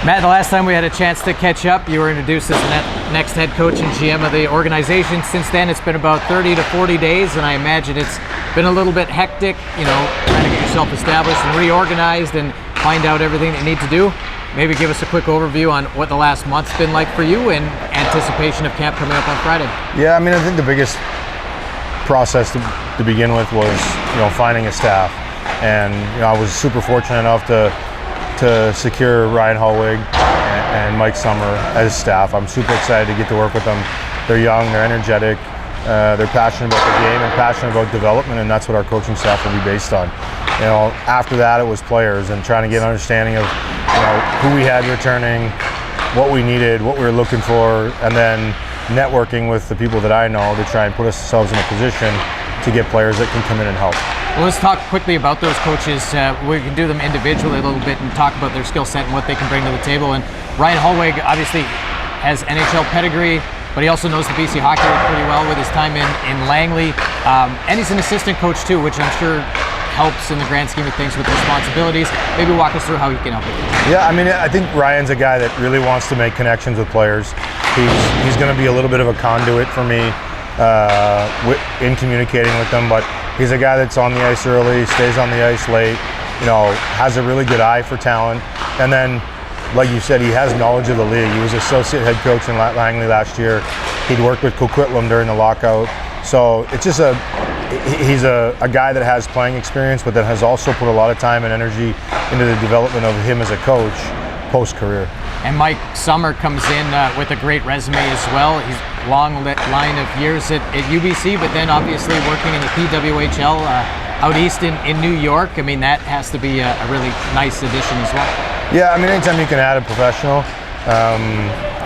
Matt, the last time we had a chance to catch up, you were introduced as the next head coach and GM of the organization. Since then, it's been about 30 to 40 days, and I imagine it's been a little bit hectic, trying to get yourself established and reorganized and find out everything that you need to do. Maybe give us a quick overview on what the last month's been like for you in anticipation of camp coming up on Friday. Yeah, I mean, I think the biggest process to begin with was, finding a staff. And, I was super fortunate enough to secure Ryan Hallwig and Mike Summer as staff. I'm super excited to get to work with them. They're young, they're energetic, they're passionate about the game and passionate about development, and that's what our coaching staff will be based on. After that, it was players and trying to get an understanding of, who we had returning, what we needed, what we were looking for, and then networking with the people that I know to try and put ourselves in a position to get players that can come in and help. Well, let's talk quickly about those coaches. We can do them individually a little bit and talk about their skill set and what they can bring to the table. And Ryan Hallwig obviously has NHL pedigree, but he also knows the BC Hockey League pretty well with his time in Langley. And he's an assistant coach too, which I'm sure helps in the grand scheme of things with responsibilities. Maybe walk us through how he can help you. Yeah, I mean, I think Ryan's a guy that really wants to make connections with players. He's going to be a little bit of a conduit for me in communicating with them, but he's a guy that's on the ice early, stays on the ice late, has a really good eye for talent. And then, like you said, he has knowledge of the league. He was associate head coach in Langley last year. He'd worked with Cooke during the lockout. So it's just he's a guy that has playing experience, but that has also put a lot of time and energy into the development of him as a coach post-career. And Mike Summer comes in with a great resume as well. He's long line of years at UBC, but then obviously working in the PWHL out east in New York. I mean, that has to be a really nice addition as well. Yeah, I mean, anytime you can add a professional,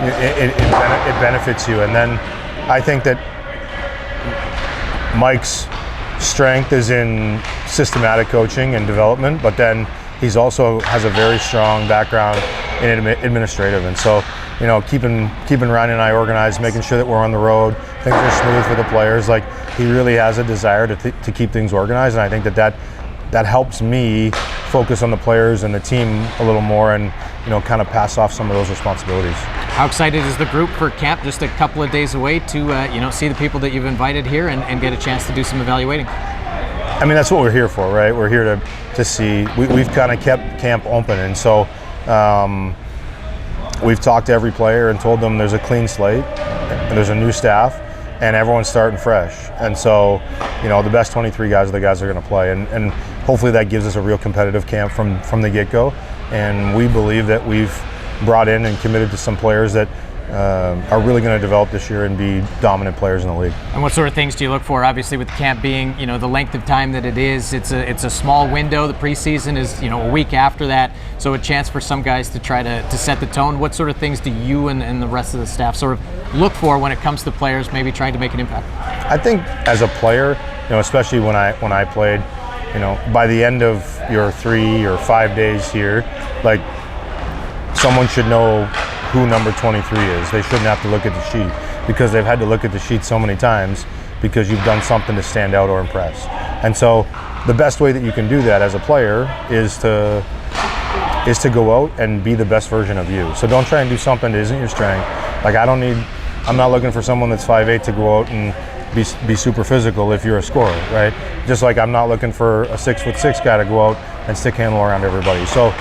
it benefits you. And then I think that Mike's strength is in systematic coaching and development, but then he's also has a very strong background in administrative. And so, keeping Ryan and I organized, making sure that we're on the road, things are smooth for the players. Like, he really has a desire to keep things organized, and I think that helps me focus on the players and the team a little more, and kind of pass off some of those responsibilities. How excited is the group for camp? Just a couple of days away to see the people that you've invited here and get a chance to do some evaluating. I mean, that's what we're here for, right? We're here to see. We've kind of kept camp open, and so we've talked to every player and told them there's a clean slate, and there's a new staff, and everyone's starting fresh. And so, the best 23 guys are the guys that are going to play, and hopefully that gives us a real competitive camp from the get-go. And we believe that we've brought in and committed to some players that are really going to develop this year and be dominant players in the league. And what sort of things do you look for? Obviously, with the camp being, the length of time that it is, it's a small window. The preseason is, a week after that, so a chance for some guys to try to set the tone. What sort of things do you and the rest of the staff sort of look for when it comes to players maybe trying to make an impact? I think as a player, especially when I played, by the end of your 3 or 5 days here, like, someone should know who number 23 is. They shouldn't have to look at the sheet, because they've had to look at the sheet so many times because you've done something to stand out or impress. And so the best way that you can do that as a player is to go out and be the best version of you. So don't try and do something that isn't your strength. Like, I'm not looking for someone that's 5'8" to go out and be super physical if you're a scorer, right? Just like I'm not looking for a 6'6" guy to go out and stick handle around everybody. So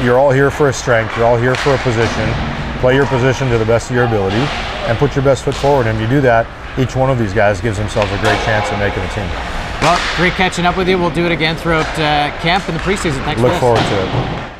you're all here for a strength, you're all here for a position. Play your position to the best of your ability and put your best foot forward. And if you do that, each one of these guys gives themselves a great chance at making the team. Well, great catching up with you. We'll do it again throughout camp and the preseason. Thanks. Look forward to it.